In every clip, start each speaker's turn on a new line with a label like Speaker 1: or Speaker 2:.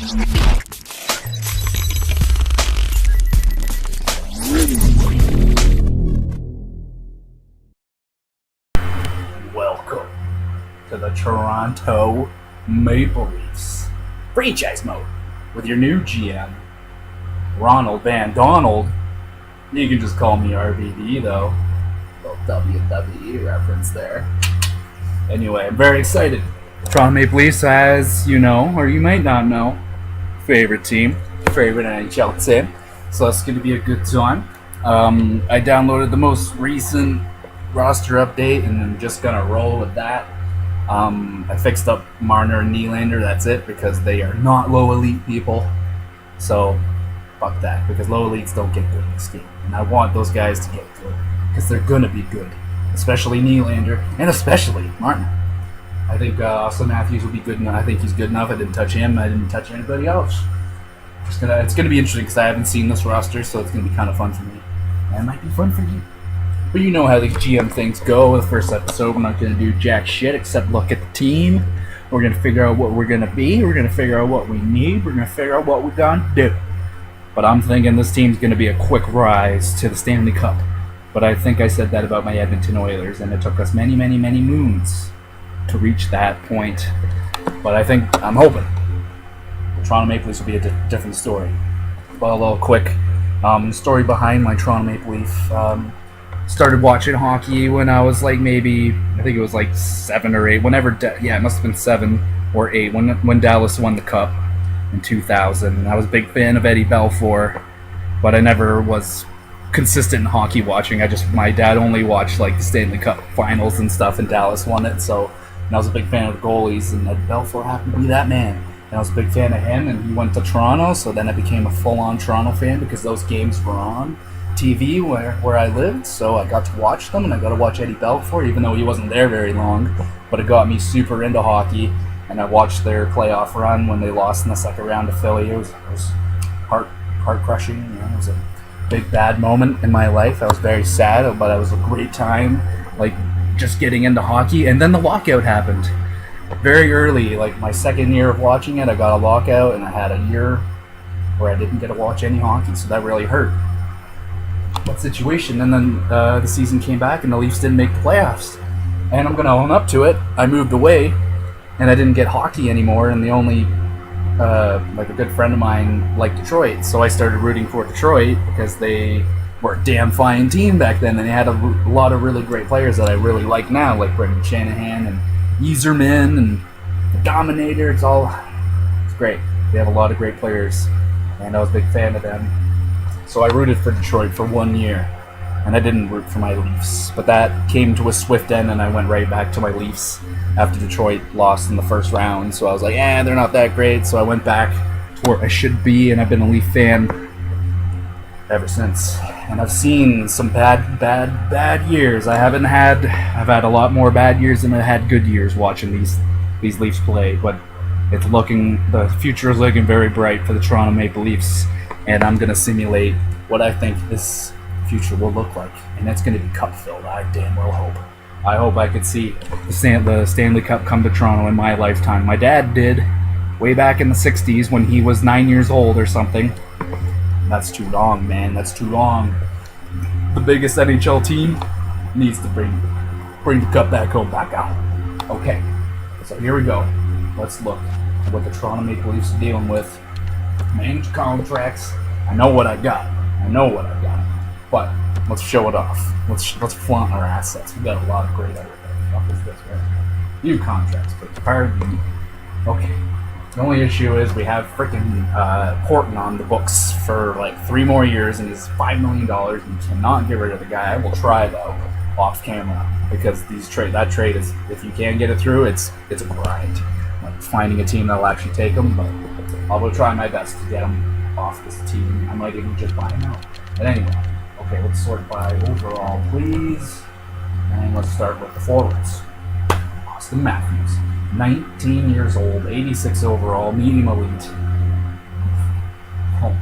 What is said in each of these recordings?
Speaker 1: Welcome to the Toronto Maple Leafs franchise mode with your new GM, Ronald Van Donald. You can just call me RVD though. Little WWE reference there. Anyway, I'm very excited. Toronto Maple Leafs, as you know, or you might not know, favorite team, favorite NHL team. So that's going to be a good time. I downloaded the most recent roster update and I'm just going to roll with that. I fixed up Marner and Nylander, that's it, because they are not low elite people. So, fuck that, because low elites don't get good in this game. And I want those guys to get good, because they're going to be good. Especially Nylander, and especially Marner. I think Austin Matthews will be good enough. I think he's good enough. I didn't touch him. I didn't touch anybody else. It's gonna be interesting because I haven't seen this roster, so it's gonna be kind of fun for me. And it might be fun for you. But you know how these GM things go. The first episode, we're not gonna do jack shit except look at the team. We're gonna figure out what we're gonna be. We're gonna figure out what we need. We're gonna figure out what we're gonna do. But I'm thinking this team's gonna be a quick rise to the Stanley Cup. But I think I said that about my Edmonton Oilers, and it took us many, many, many moons to reach that point. But I'm hoping the Toronto Maple Leafs will be a different story. Well, a little quick story behind my Toronto Maple Leaf. Started watching hockey when I was like maybe, I think it was like 7 or 8. It must have been 7 or 8 when Dallas won the Cup in 2000. I was a big fan of Eddie Belfour, but I never was consistent in hockey watching. My dad only watched like the Stanley Cup finals and stuff, and Dallas won it. So, and I was a big fan of the goalies, and Ed Belfour happened to be that man. And I was a big fan of him, and he went to Toronto, so then I became a full-on Toronto fan because those games were on TV where I lived, so I got to watch them, and I got to watch Eddie Belfour, even though he wasn't there very long. But it got me super into hockey, and I watched their playoff run when they lost in the second round to Philly. It was heart-crushing. You know, it was a big bad moment in my life. I was very sad, but it was a great time, like just getting into hockey. And then the lockout happened very early, like my second year of watching it. I got a lockout, and I had a year where I didn't get to watch any hockey, so that really hurt that situation. And then the season came back, and the Leafs didn't make the playoffs, and I'm gonna own up to it. I moved away, and I didn't get hockey anymore, and the only like a good friend of mine liked Detroit, so I started rooting for Detroit because they were a damn fine team back then, and they had a lot of really great players that I really like now, like Brendan Shanahan and Yzerman and the Dominator. It's great. They have a lot of great players, and I was a big fan of them. So I rooted for Detroit for 1 year, and I didn't root for my Leafs. But that came to a swift end, and I went right back to my Leafs after Detroit lost in the first round. So I was like, they're not that great. So I went back to where I should be, and I've been a Leaf fan ever since. And I've seen some bad years. I've had a lot more bad years than I had good years watching these Leafs play. But the future is looking very bright for the Toronto Maple Leafs, and I'm gonna simulate what I think this future will look like, and it's gonna be cup filled. I damn well hope. I hope I could see the Stanley Cup come to Toronto in my lifetime. My dad did way back in the 60s when he was 9 years old or something. That's too long, man. That's too long. The biggest NHL team needs to bring the cup back home, back out. Okay, so here we go. Let's look at what the Toronto Maple Leafs are dealing with. Managed contracts. I know what I got. But let's show it off. Let's flaunt our assets. We got a lot of great everything. What is this, right? New contracts, but pardon me. Okay. The only issue is we have freaking Horton on the books for like 3 more years, and he's $5 million. We cannot get rid of the guy. I will try though, off camera, because that trade is, if you can get it through, it's a grind. Like finding a team that'll actually take him, but I will try my best to get him off this team. I might even just buy him out. But anyway, okay, let's sort by overall, please, and let's start with the forwards. Austin Matthews. 19 years old, 86 overall, medium elite. Oh,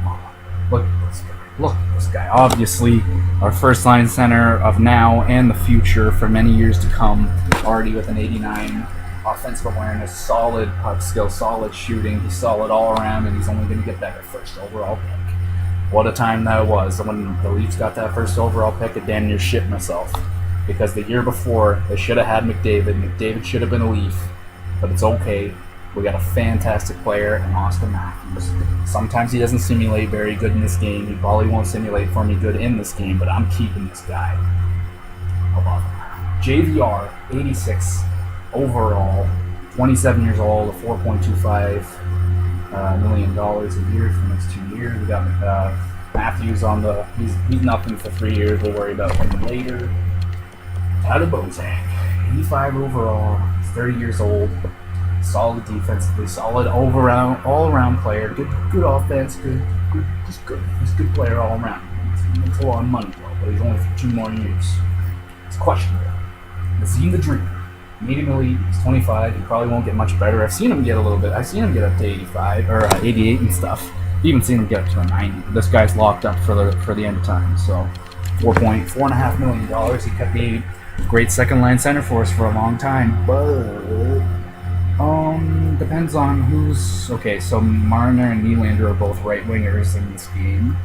Speaker 1: look at this guy. Obviously, our first line center of now and the future for many years to come, already with an 89 offensive awareness, solid puck skill, solid shooting. He's solid all around, and he's only going to get better. First overall pick. What a time that was when the Leafs got that first overall pick. I damn near shit myself. Because the year before, they should have had McDavid. McDavid should have been a Leaf. But it's okay. We got a fantastic player in Austin Matthews. Sometimes he doesn't simulate very good in this game. He probably won't simulate for me good in this game, but I'm keeping this guy. I love him. JVR, 86 overall, 27 years old, $4.25 million a year for the next 2 years. We got Matthews on the. He's nothing for 3 years. We'll worry about him later. Tyler Bozak, 85 overall, 30 years old, solid defensively, solid all-around player, good offense, just good. He's a good player all around. It's a lot of money though, but he's only for 2 more years. It's questionable. Nazim the Dream, medium elite, he's 25. He probably won't get much better. I've seen him get a little bit. I've seen him get up to 85 or 88 and stuff. Even seen him get up to a 90. This guy's locked up for the end of time. So $4.5 million. He could be great second line center for us for a long time, but depends on who's okay. So Marner and Nylander are both right wingers in this game.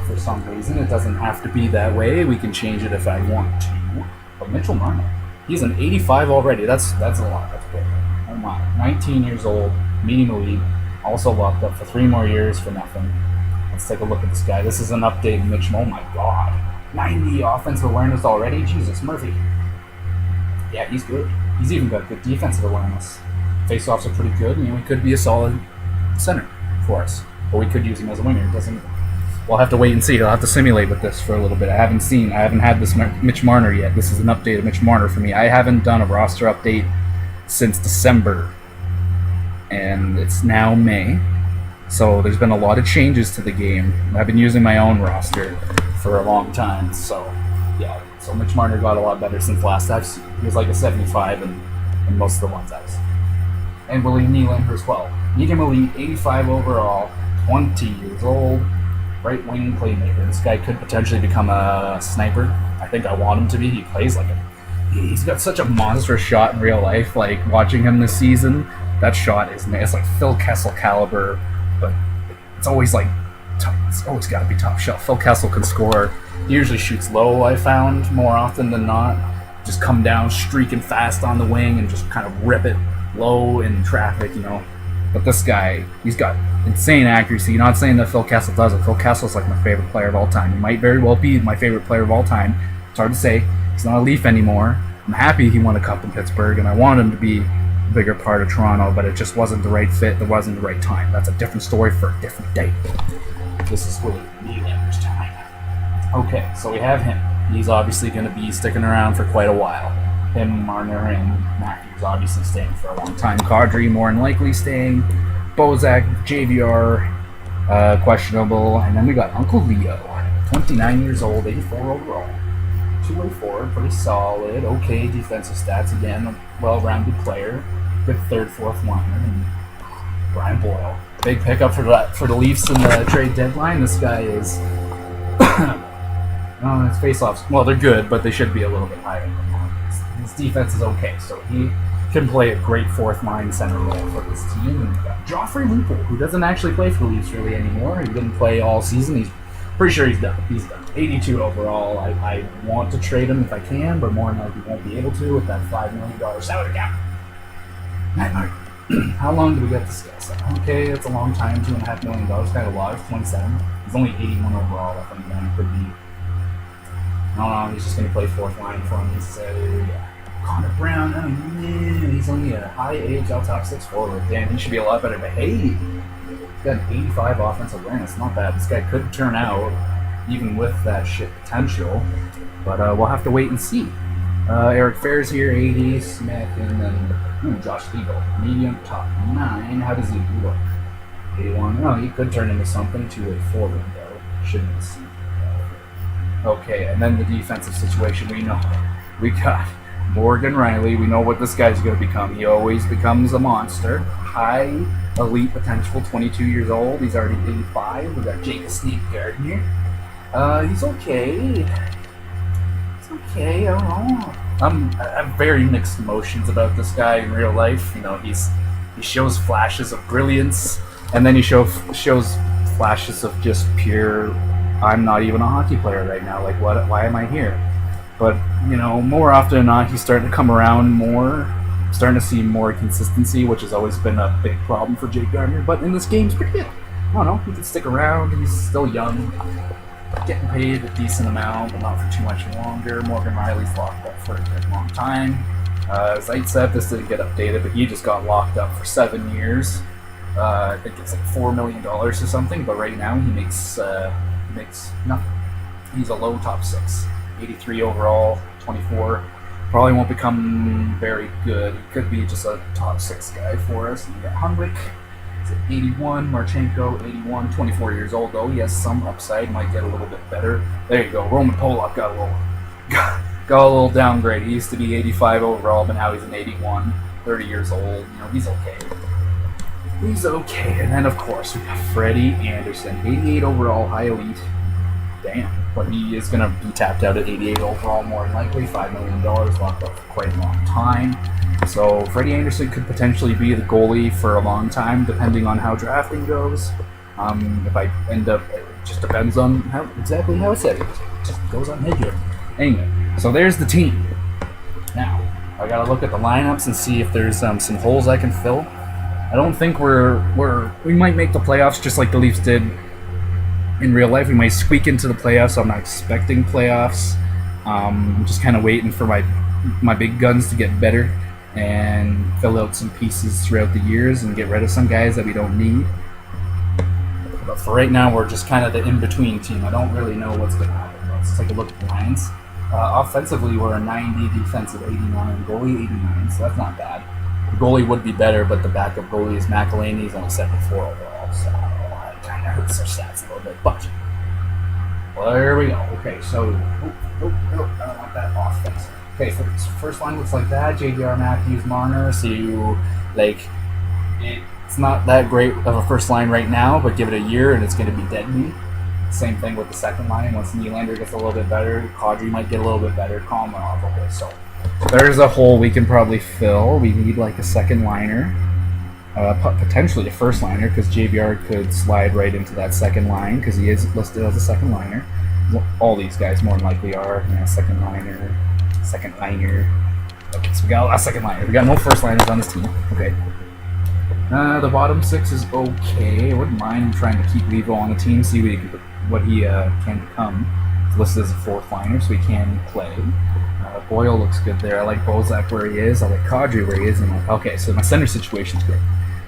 Speaker 1: For some reason, it doesn't have to be that way. We can change it if I want to. But Mitchell Marner, he's an 85 already. That's a lot. That's good. Oh my, 19 years old, medium elite, also locked up for 3 more years for nothing. Let's take a look at this guy. This is an updated Mitch. Oh my God. 90 offensive awareness already? Jesus, Murphy. Yeah, he's good. He's even got good defensive awareness. Face-offs are pretty good. He could be a solid center for us. Or we could use him as a winger. We'll have to wait and see. I'll have to simulate with this for a little bit. I haven't had this Mitch Marner yet. This is an updated Mitch Marner for me. I haven't done a roster update since December. And it's now May. So there's been a lot of changes to the game. I've been using my own roster for a long time, so yeah. So Mitch Marner got a lot better since last I've seen. He was like a 75 in most of the ones I've seen. And William Nylander as well. Medium elite, 85 overall, 20 years old, right wing playmaker. This guy could potentially become a sniper. I think I want him to be. He plays like he's got such a monstrous shot in real life. Like watching him this season, that shot is it's like Phil Kessel caliber, but it's always like. It's always got to be top shelf. Phil Kessel can score. He usually shoots low, I found, more often than not. Just come down streaking fast on the wing and just kind of rip it low in traffic, But this guy, he's got insane accuracy. You're not saying that Phil Kessel doesn't. Phil Kessel's like my favorite player of all time. He might very well be my favorite player of all time. It's hard to say. He's not a Leaf anymore. I'm happy he won a cup in Pittsburgh, and I want him to be a bigger part of Toronto, but it just wasn't the right fit. It wasn't the right time. That's a different story for a different day. This is William Nylander's time. Okay, so we have him. He's obviously going to be sticking around for quite a while. Him, Marner, and Matthews obviously staying for a long time. Kadri more than likely staying. Bozak, JVR, questionable. And then we got Uncle Leo, 29 years old, 84 overall. 2-way forward, pretty solid. Okay defensive stats again. A well-rounded player. Good third, fourth liner. And Brian Boyle. Big pickup for the Leafs in the trade deadline. This guy is. His face-offs, well, they're good, but they should be a little bit higher than that. His defense is okay, so he can play a great fourth-line center role for this team. And we got Joffrey Lupul, who doesn't actually play for the Leafs really anymore. He didn't play all season. He's pretty sure he's done. He's done. 82 overall. I want to trade him if I can, but more than likely won't be able to with that $5 million salary cap. Nightmare. How long do we get this guy? So, okay, it's a long time, $2.5 million. Kind of a lot. He's 27. He's only 81 overall. I think that could be. No, he's just going to play fourth line for me. So yeah, Connor Brown. He's only a high AHL top 6 forward. Damn, he should be a lot better. But hey, he's got an 85 offensive awareness. Not bad. This guy could turn out even with that shit potential. But we'll have to wait and see. Eric Fair's here, 80, Smith, and then Josh Legal, medium, top 9. How does he look? 81. Oh, he could turn into something. 2-way forward, though. Shouldn't see. Okay, and then the defensive situation. We know we got Morgan Rielly. We know what this guy's going to become. He always becomes a monster. High elite potential, 22 years old. He's already 85. We got Jake Sneak Gardner. He's okay. I don't know. I have very mixed emotions about this guy in real life. He shows flashes of brilliance, and then he shows flashes of just pure. I'm not even a hockey player right now. Like, what? Why am I here? But more often than not, he's starting to come around more. Starting to see more consistency, which has always been a big problem for Jake Gardner. But in this game, he's pretty good. I don't know. He can stick around. He's still young, getting paid a decent amount, but not for too much longer. Morgan Riley's locked up for a good long time. Zaitsev, this didn't get updated, but he just got locked up for 7 years. I think it's like $4 million or something. But right now, he makes nothing. He's a low top 6, 83 overall, 24. Probably won't become very good. He could be just a top 6 guy for us. And you got Hunwick. He's at 81. Marchenko, 81. 24 years old, though. He has some upside. Might get a little bit better. There you go. Roman Polak got a little downgrade. He used to be 85 overall, but now he's an 81. 30 years old. He's okay. He's okay. And then, of course, we got Freddie Anderson. 88 overall, high elite. Damn. But he is going to be tapped out at 88 overall, more than likely. $5 million locked up for quite a long time. So Freddie Anderson could potentially be the goalie for a long time, depending on how drafting goes. If I end up, it just depends on exactly how it's edited. It just goes on head here. Anyway, so there's the team. Now, I got to look at the lineups and see if there's some holes I can fill. I don't think we might make the playoffs just like the Leafs did in real life. We might squeak into the playoffs. I'm not expecting playoffs. I'm just kind of waiting for my big guns to get better and fill out some pieces throughout the years and get rid of some guys that we don't need. But for right now, we're just kind of the in-between team. I don't really know what's going to happen. Let's take a look at the lines. Offensively, we're a 90, defensive 89, goalie 89, so that's not bad. The goalie would be better, but the backup goalie is McElhaney. He's on a 74 overall, so it kind of hurts our stats a little bit. But well, there we go. Okay, so I don't want that offense. Okay, first line looks like that. JVR, Matthews, Marner. So it's not that great of a first line right now, but give it a year and it's going to be deadly. Same thing with the second line. Once Nylander gets a little bit better, Kadri might get a little bit better. Komarov. Okay, so there's a hole we can probably fill. We need like a second liner, potentially a first liner, because JVR could slide right into that second line because he is listed as a second liner. All these guys more than likely are second liner. Okay, so we got a second liner. We got no first liners on this team. Okay. The bottom 6 is okay. I wouldn't mind trying to keep Levo on the team, see what he can become. He's listed as a fourth liner, so he can play. Boyle looks good there. I like Bozak where he is. I like Kadri where he is. Okay, so my center situation's good.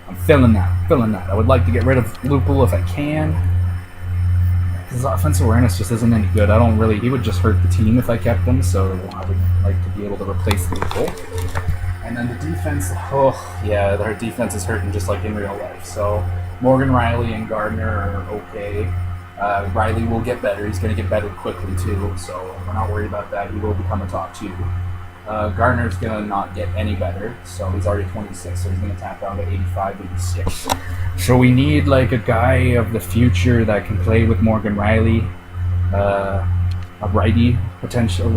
Speaker 1: I'm feeling that. I would like to get rid of Lupul if I can. His offensive awareness just isn't any good. He would just hurt the team if I kept him, so I would like to be able to replace Lupul. And then the defense, their defense is hurting just like in real life. So Morgan Riley and Gardner are okay. Riley will get better. He's going to get better quickly too, so we're not worried about that. He will become a top 2. Gardner's going to not get any better, so he's already 26, so he's going to tap down to 85, 86. So we need like a guy of the future that can play with Morgan Riley. A righty potential.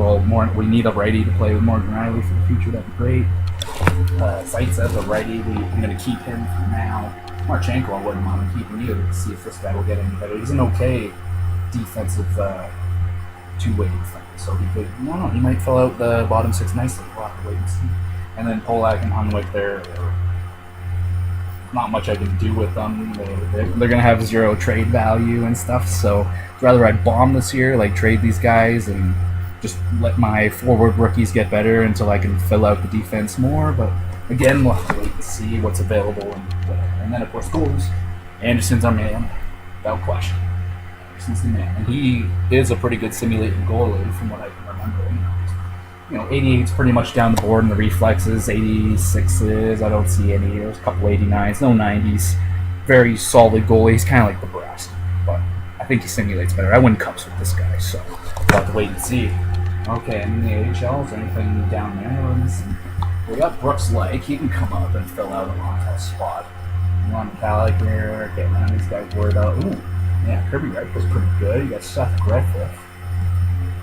Speaker 1: We need a righty to play with Morgan Riley for the future. That'd be great. Zaitsev, a righty. I'm going to keep him for now. Marchenko, I wouldn't mind keeping either to see if this guy will get any better. He's an okay defensive two-way defender, so he might fill out the bottom 6 nicely. We'll have to wait and see. And then Polak and Hunwick, they're not much I can do with them. They're going to have 0 trade value and stuff, so rather I'd bomb this year, like trade these guys and just let my forward rookies get better until I can fill out the defense more. But again, we'll have to wait and see what's available and whatever. And then, of course, goals. Anderson's our man, without question. Anderson's the man. And he is a pretty good simulated goalie from what I can remember. 88 is pretty much down the board in the reflexes. 86s, I don't see any. There's a couple 89s, no 90s. Very solid goalie. He's kind of like the Brass. But I think he simulates better. I win cups with this guy, so we'll have to wait and see. Okay, and in the AHL, is there anything down there? We got Brooks Lake. He can come up and fill out a long spot. Ron Gallagher, getting on these guys worried out. Ooh, yeah, Kirby Wright was pretty good. You got Seth Griffith,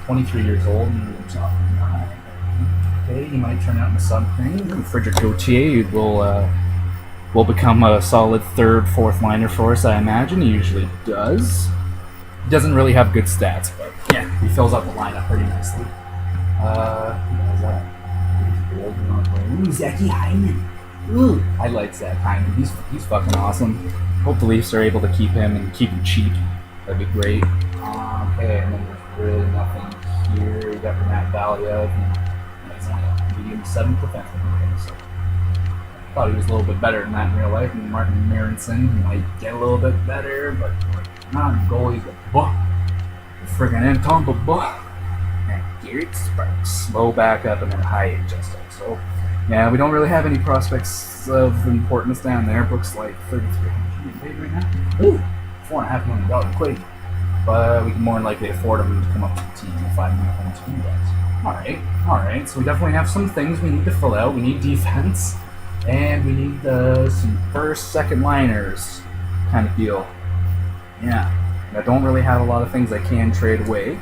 Speaker 1: 23 years old, and okay, he might turn out into something. Frederick Gauthier will become a solid third, fourth liner for us, I imagine. He usually does. He doesn't really have good stats, but yeah, he fills out the lineup pretty nicely. Who is that? Zachy Hyman. Ooh, I like Zach Hyman. He's fucking awesome. Hope the Leafs are able to keep him and keep him cheap. That'd be great. Okay, and then there's really nothing here. We got Matt Valiev. He's only a medium 7th defenseman. So I thought he was a little bit better than that in real life. And Martin Marinson might get a little bit better, but not goalies. But friggin' Anton Babu. And Garrett Sparks. Slow backup and then high adjusting. So yeah, we don't really have any prospects of importance down there. Brooks like 3,300 paid right now. Ooh, $4.5 million quid. But we can more than likely afford him to come up to the team if I'm not going to do that. Alright. So we definitely have some things we need to fill out. We need defense. And we need some first, second liners kind of deal. Yeah. I don't really have a lot of things I can trade away.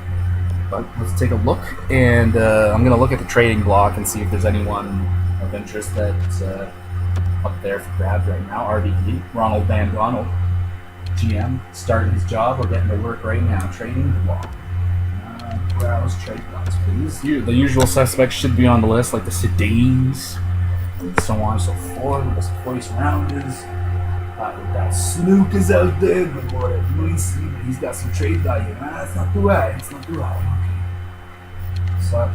Speaker 1: But let's take a look. And I'm going to look at the trading block and see if there's anyone of interest that's up there for grabs right now. RVD, Ronald Van Donald, GM, starting his job or getting to work right now. Trading block. Browse trade blocks, please. The usual suspects should be on the list, like the Sedins, and so on and so forth. The first rounders. We've got Snook is out there, my boy. He's got some trade value. It's not too high. So,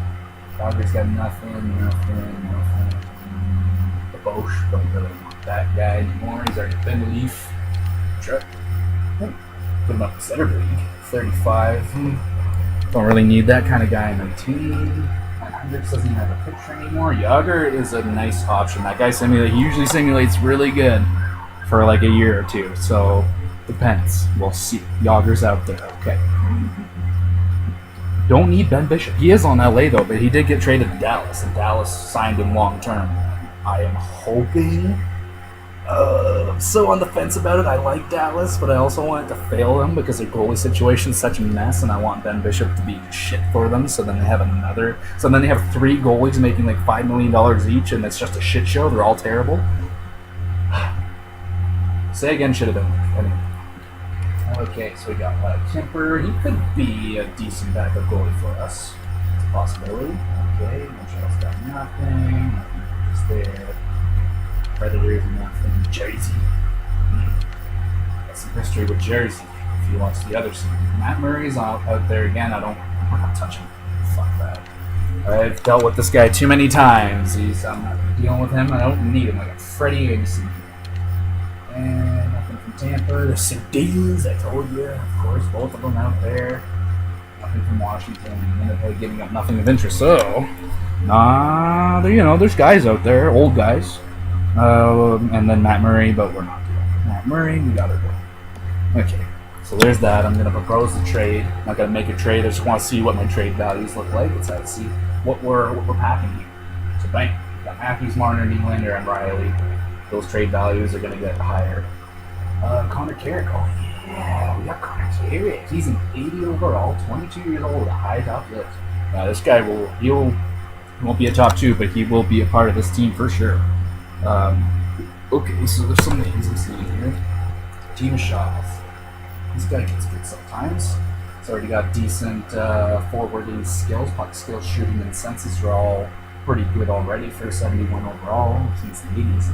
Speaker 1: Calgary's got nothing. The Bosch, don't really want that guy anymore. He's already been a Leaf. Put him up to center league. 35. Don't really need that kind of guy in my team. Hendricks doesn't have a picture anymore. Yager is a nice option. That guy he usually simulates really good for like a year or two. So, depends. We'll see. Yager's out there. Okay. Don't need Ben Bishop. He is on LA though, but he did get traded to Dallas, and Dallas signed him long term. I am hoping. So on the fence about it. I like Dallas, but I also want it to fail them because their goalie situation is such a mess, and I want Ben Bishop to be shit for them. So then they have three goalies making like $5 million each, and it's just a shit show. They're all terrible. Say again, should have been. Anyway. Okay, so we got Kemper. He could be a decent backup goalie for us. It's a possibility. Okay, Montreal's got nothing. Nothing just there. Predators, nothing. Jersey. Got some history with Jersey. If you watch the other side. Matt Murray's out there again. We're not touching him. Fuck that. I've dealt with this guy too many times. I'm not dealing with him. I don't need him. I got Freddie Anderson. And nothing from Tampa. The Sedins, I told you. Of course, both of them out there. Nothing from Washington. And Winnipeg giving up nothing of interest. So, there's guys out there, old guys. And then Matt Murray, but we're not doing Matt Murray. We got it. Okay, so there's that. I'm going to propose the trade. I'm not going to make a trade. I just want to see what my trade values look like. It's to see what we're packing here. So, bang. We got Matthews, Marner, Nylander, and Riley. Those trade values are going to get higher. Connor Carrick. Oh, yeah. We got Connor Carrick. He's an 80 overall, 22 years old, a high top lift. This guy he won't be a top 2, but he will be a part of this team for sure. Okay, so there's some names I'm seeing here. Team Shaw. This guy gets good sometimes. He's already got decent forwarding skills, puck skills, shooting, and senses are all pretty good already for 71 overall since the 80s.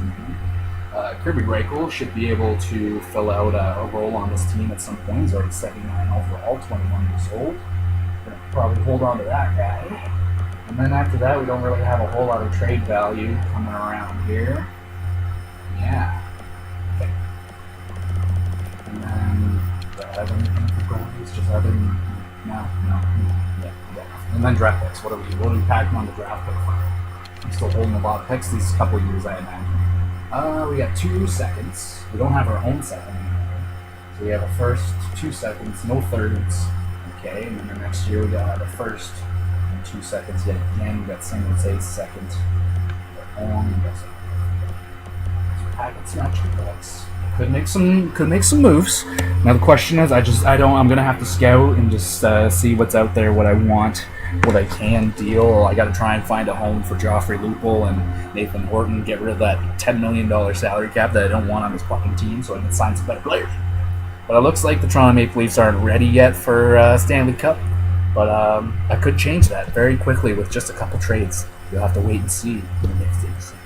Speaker 1: Kirby Reichel should be able to fill out a role on this team at some point. He's already 79 overall, 21 years old. Gonna probably hold on to that guy. And then after that, we don't really have a whole lot of trade value coming around here. Yeah. Okay. And then Evan for goalies, just Evan. No. Yeah. And then draft picks. What are we packing on the draft pick front? I'm still holding a lot of picks these couple years, I imagine. We got 2 seconds. We don't have our own second anymore. So we have a first, 2 seconds, no thirds. Okay, and then the next year we got a first and 2 seconds yet again. We got singles, 8 seconds. Only so we're packing some extra picks. Could make some moves. Now the question is, I'm gonna have to scout and just see what's out there, what I want. what I can deal. I got to try and find a home for Joffrey Lupul and Nathan Horton. Get rid of that $10 million salary cap that I don't want on this fucking team, so I can sign some better players. But it looks like the Toronto Maple Leafs aren't ready yet for Stanley Cup. But I could change that very quickly with just a couple trades. You'll have to wait and see in the next episode.